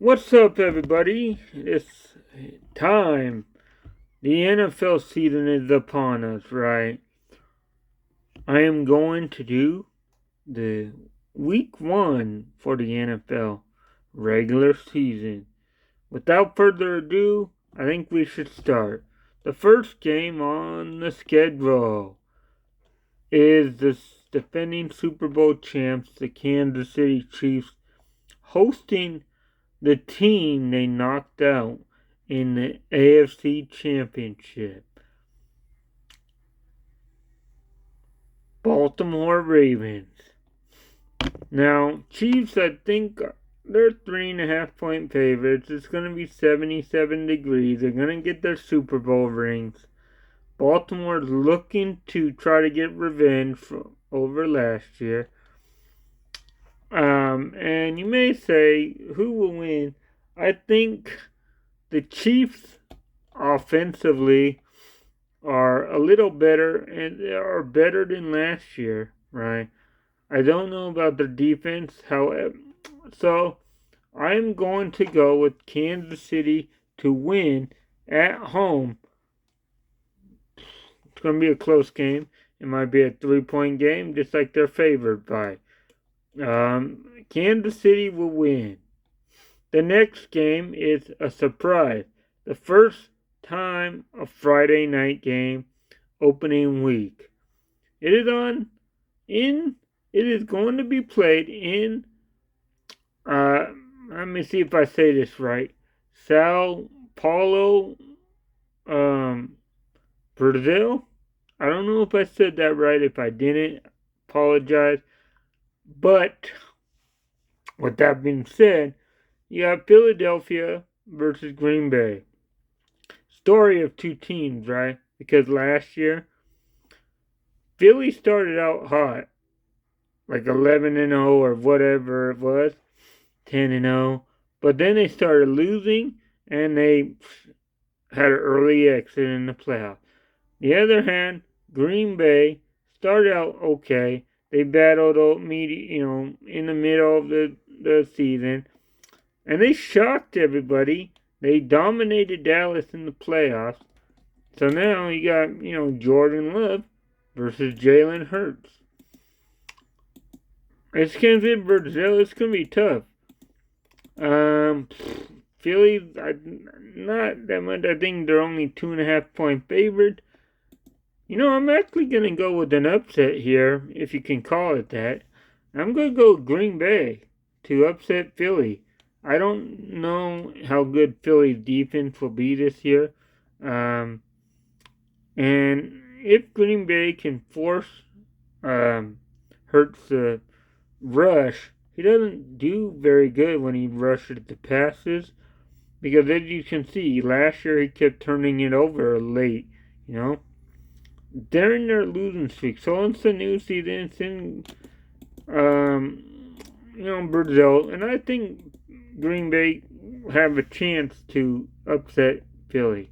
What's up, everybody? It's time. The NFL season is upon us, right? I am going to do the week one for the NFL regular season. Without further ado, I think we should start. The first game on the schedule is the defending Super Bowl champs, the Kansas City Chiefs, hosting the team they knocked out in the AFC Championship, Baltimore Ravens. Now, Chiefs, I think they're 3.5 point favorites. It's going to be 77 degrees. They're going to get their Super Bowl rings. Baltimore's looking to try to get revenge over last year. And you may say, who will win? I think the Chiefs offensively are a little better and they are better than last year, right? I don't know about their defense, however, so I'm going to go with Kansas City to win at home. It's going to be a close game. It might be a 3 point game, just like they're favored by. Kansas City will win. The next game is a surprise. The first time a Friday night game opening week. It is going to be played in let me see if I say this right. Sao Paulo, Brazil. I don't know if I said that right. If I didn't, apologize. But with that being said, you have Philadelphia versus Green Bay. Story of two teams, right? Because last year, Philly started out hot, like 11-0 or whatever it was, 10-0. But then they started losing, and they had an early exit in the playoffs. The other hand, Green Bay started out okay. They battled in the middle of the season, and they shocked everybody. They dominated Dallas in the playoffs. So now you got, Jordan Love versus Jalen Hurts. It's Kansas City Brazil. It's gonna be tough. Philly, not that much. I think they're only 2.5 point favorite. I'm actually gonna go with an upset here, if you can call it that. I'm gonna go Green Bay to upset Philly. I don't know how good Philly's defense will be this year. And if Green Bay can force Hurts to rush, he doesn't do very good when he rushes the passes. Because as you can see, last year he kept turning it over late, During their losing streak. So it's a new season. It's in, Brazil. And I think Green Bay have a chance to upset Philly.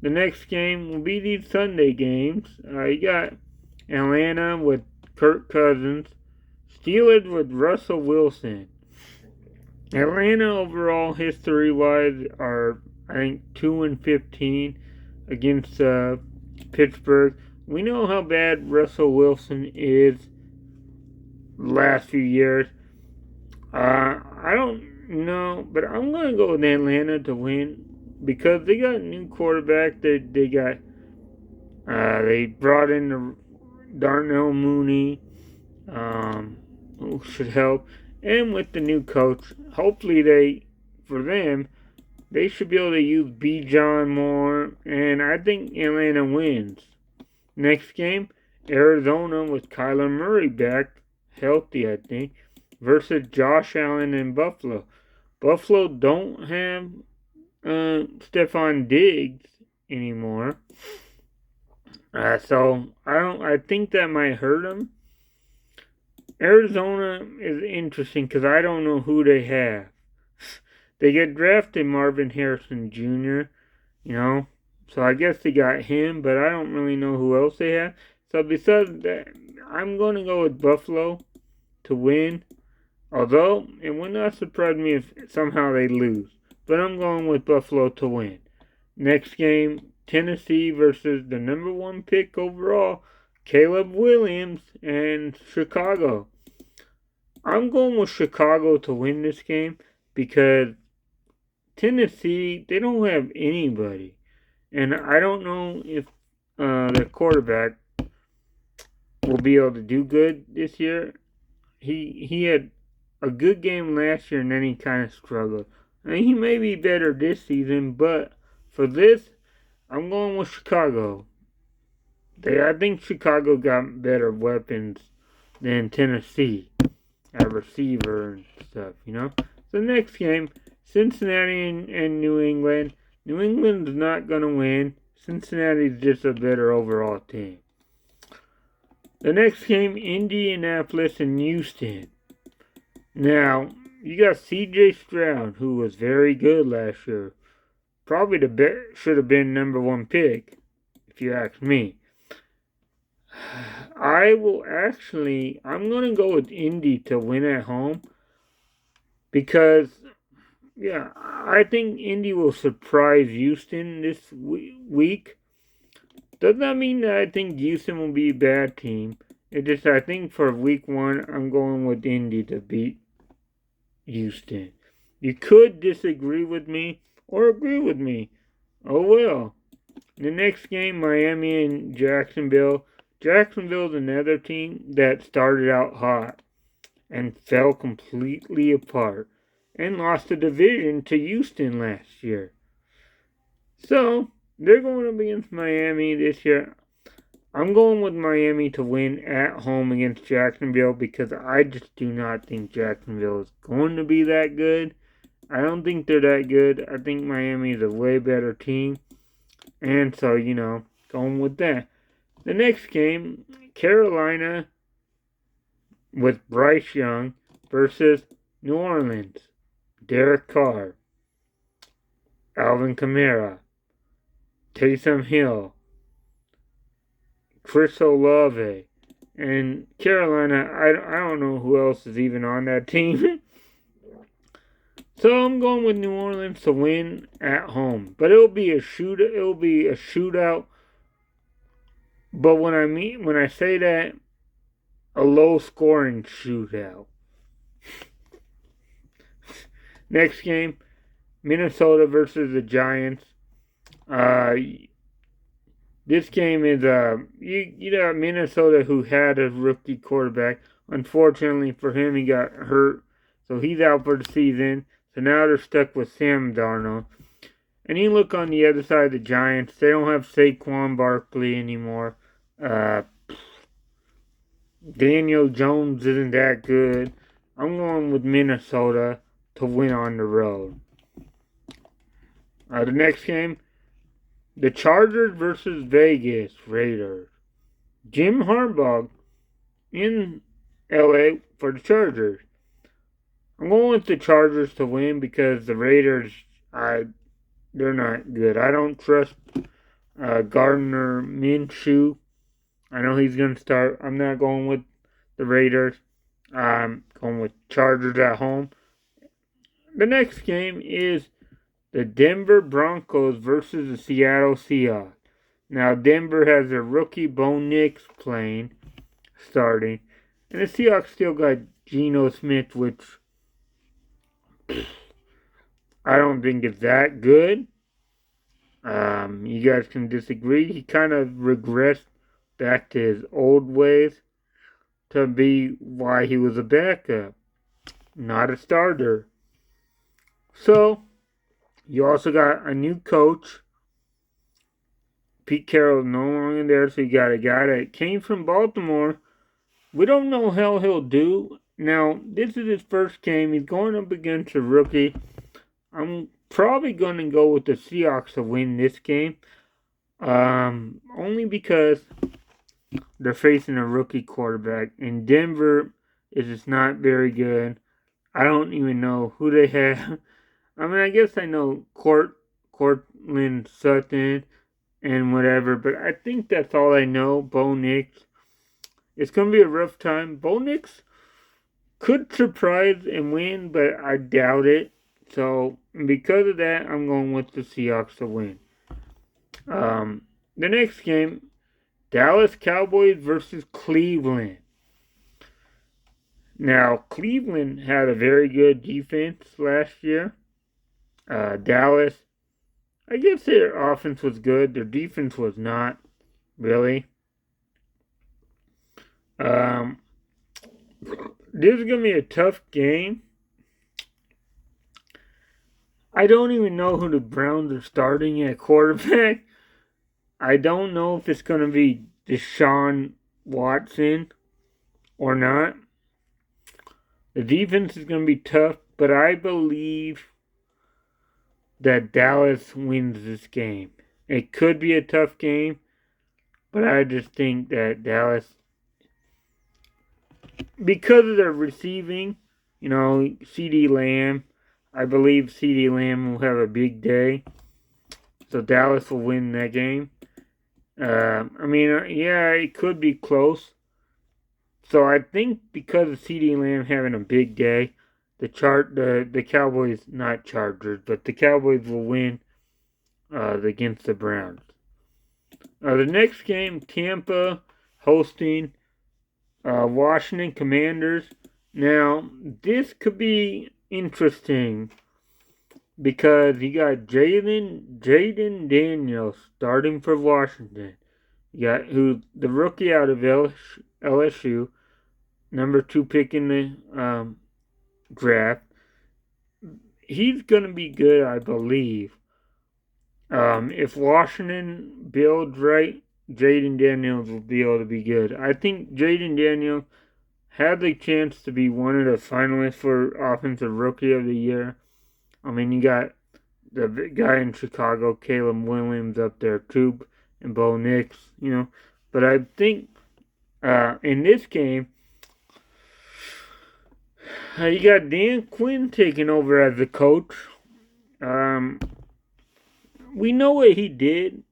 The next game will be these Sunday games. You got Atlanta with Kirk Cousins, Steelers with Russell Wilson. Atlanta overall history-wise are I think 2-15 against Pittsburgh. We know how bad Russell Wilson is the last few years. I don't know, but I'm going to go with Atlanta to win because they got a new quarterback. They brought in Darnell Mooney, who should help, and with the new coach, hopefully they should be able to use Bijan more, and I think Atlanta wins. Next game, Arizona with Kyler Murray back, healthy I think, versus Josh Allen in Buffalo. Buffalo don't have Stephon Diggs anymore. So I think that might hurt them. Arizona is interesting because I don't know who they have. They get drafted Marvin Harrison Jr., so I guess they got him, but I don't really know who else they have. So besides that, I'm going to go with Buffalo to win. Although, it would not surprise me if somehow they lose. But I'm going with Buffalo to win. Next game, Tennessee versus the number one pick overall, Caleb Williams and Chicago. I'm going with Chicago to win this game because Tennessee, they don't have anybody. And I don't know if the quarterback will be able to do good this year. He had a good game last year and then he kind of struggled. And he may be better this season, but for this, I'm going with Chicago. I think Chicago got better weapons than Tennessee at receiver and stuff, you know? So next game, Cincinnati and New England. New England's not going to win. Cincinnati's just a better overall team. The next game, Indianapolis and Houston. Now, you got C.J. Stroud, who was very good last year. Probably should have been number one pick, if you ask me. I'm going to go with Indy to win at home because, yeah, I think Indy will surprise Houston this week. Does not mean that I think Houston will be a bad team. It just, I think for week one, I'm going with Indy to beat Houston. You could disagree with me or agree with me. Oh well. The next game, Miami and Jacksonville. Jacksonville's another team that started out hot and fell completely apart and lost the division to Houston last year. So, they're going up against Miami this year. I'm going with Miami to win at home against Jacksonville because I just do not think Jacksonville is going to be that good. I don't think they're that good. I think Miami is a way better team. And so, going with that. The next game, Carolina with Bryce Young versus New Orleans. Derek Carr, Alvin Kamara, Taysom Hill, Chris Olave, and Carolina. I don't know who else is even on that team. So I'm going with New Orleans to win at home, but it'll be a shootout. But when I say that, a low scoring shootout. Next game, Minnesota versus the Giants. This game is you got Minnesota, who had a rookie quarterback. Unfortunately for him, he got hurt, so he's out for the season. So now they're stuck with Sam Darnold. And you look on the other side of the Giants, they don't have Saquon Barkley anymore. Daniel Jones isn't that good. I'm going with Minnesota to win on the road. The next game, the Chargers versus Vegas Raiders. Jim Harbaugh in LA for the Chargers. I'm going with the Chargers to win because the Raiders, they're not good. I don't trust Gardner Minshew. I know he's going to start. I'm not going with the Raiders. I'm going with Chargers at home. The next game is the Denver Broncos versus the Seattle Seahawks. Now, Denver has their rookie Bo Nix starting. And the Seahawks still got Geno Smith, which I don't think is that good. You guys can disagree. He kind of regressed back to his old ways to be why he was a backup, not a starter. So, you also got a new coach. Pete Carroll's no longer there, so you got a guy that came from Baltimore. We don't know how he'll do. Now, this is his first game. He's going up against a rookie. I'm probably going to go with the Seahawks to win this game. Only because they're facing a rookie quarterback. And Denver is just not very good. I don't even know who they have. I mean, I guess I know Cortland Sutton and whatever, but I think that's all I know. Bo Nix. It's going to be a rough time. Bo Nix could surprise and win, but I doubt it. So because of that, I'm going with the Seahawks to win. The next game, Dallas Cowboys versus Cleveland. Now, Cleveland had a very good defense last year. Dallas, I guess their offense was good. Their defense was not, really. This is going to be a tough game. I don't even know who the Browns are starting at quarterback. I don't know if it's going to be Deshaun Watson or not. The defense is going to be tough, but I believe that Dallas wins this game. It could be a tough game, but I just think that Dallas, because of their receiving, CeeDee Lamb, I believe CeeDee Lamb will have a big day. So Dallas will win that game. It could be close. So I think because of CeeDee Lamb having a big day, the Cowboys, not Chargers, but the Cowboys will win against the Browns. The next game, Tampa hosting Washington Commanders. Now, this could be interesting because you got Jaden Daniels starting for Washington. You got the rookie out of LSU, number 2 pick in the draft. He's going to be good, I believe. If Washington builds right, Jaden Daniels will be able to be good. I think Jaden Daniels had the chance to be one of the finalists for Offensive Rookie of the Year. I mean, you got the guy in Chicago, Caleb Williams, up there too, and Bo Nix, But I think in this game, you got Dan Quinn taking over as the coach. We know what he did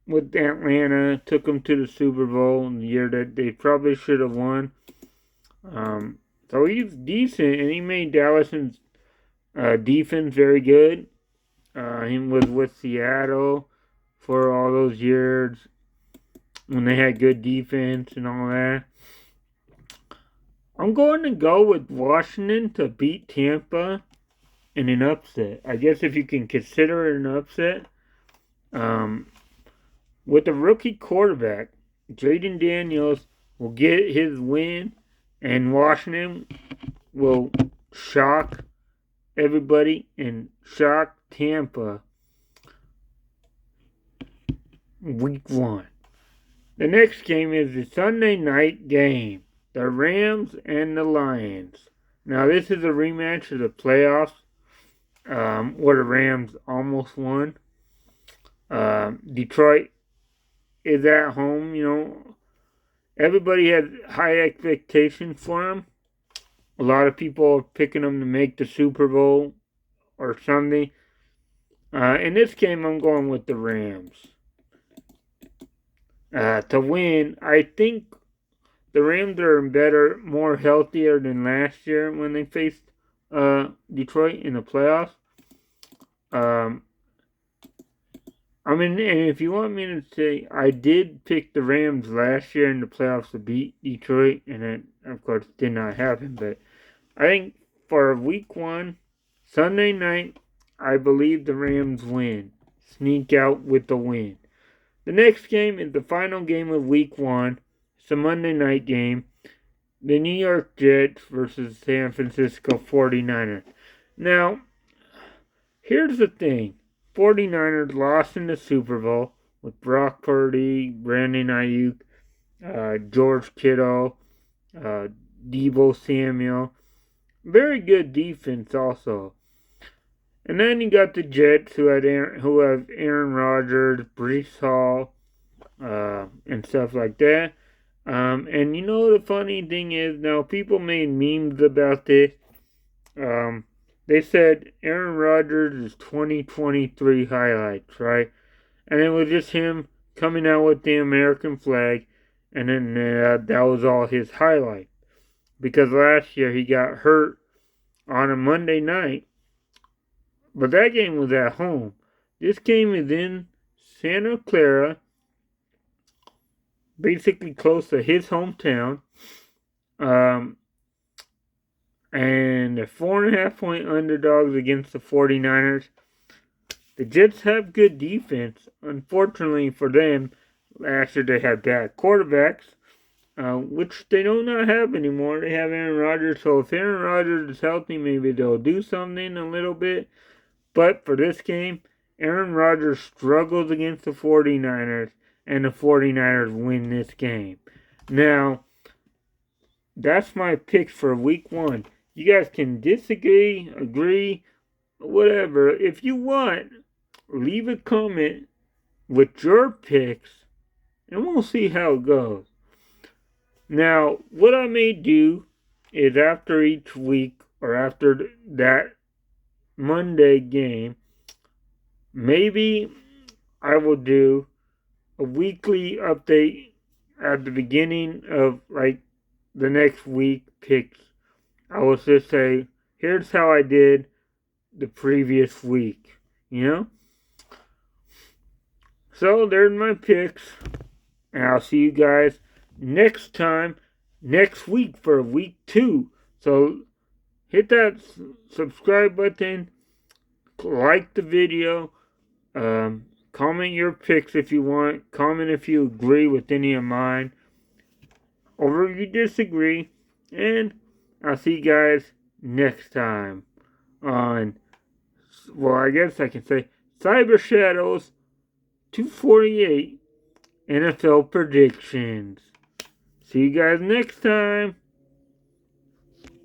with Atlanta, took them to the Super Bowl in the year that they probably should have won. So he's decent, and he made Dallas's defense very good. He was with Seattle for all those years when they had good defense and all that. I'm going to go with Washington to beat Tampa in an upset. I guess if you can consider it an upset. With the rookie quarterback, Jaden Daniels will get his win, and Washington will shock everybody and shock Tampa week 1. The next game is the Sunday night game. The Rams and the Lions. Now, this is a rematch of the playoffs where the Rams almost won. Detroit is at home, Everybody has high expectations for them. A lot of people are picking them to make the Super Bowl or something. In this game, I'm going with the Rams. To win, I think the Rams are better, more healthier than last year when they faced Detroit in the playoffs. And if you want me to say, I did pick the Rams last year in the playoffs to beat Detroit, and it, of course, did not happen. But I think for week 1, Sunday night, I believe the Rams win. Sneak out with the win. The next game is the final game of week 1. It's a Monday night game. The New York Jets versus San Francisco 49ers. Now, here's the thing. 49ers lost in the Super Bowl with Brock Purdy, Brandon Ayuk, George Kittle, Deebo Samuel. Very good defense also. And then you got the Jets who have Aaron Rodgers, Breece Hall, and stuff like that. And the funny thing is, now people made memes about this. They said Aaron Rodgers' 2023 highlights, right? And it was just him coming out with the American flag, and then that was all his highlight. because last year he got hurt on a Monday night. But that game was at home. This game is in Santa Clara, basically close to his hometown. And they're 4.5-point underdogs against the 49ers. The Jets have good defense. Unfortunately for them, last year they had bad quarterbacks, which they do not have anymore. They have Aaron Rodgers, so if Aaron Rodgers is healthy, maybe they'll do something a little bit. But for this game, Aaron Rodgers struggles against the 49ers, and the 49ers win this game. Now, that's my picks for week 1. You guys can disagree, agree, whatever. If you want, leave a comment with your picks, and we'll see how it goes. Now, what I may do is after each week, or after that Monday game, maybe I will do a weekly update at the beginning of like the next week picks. I will just say, here's how I did the previous week, So there's my picks, and I'll see you guys next week for week 2. So hit that subscribe button, like the video, comment your picks if you want, comment if you agree with any of mine, or if you disagree, and I'll see you guys next time on, well, I guess I can say Cyber Shadows 248 NFL predictions. See you guys next time.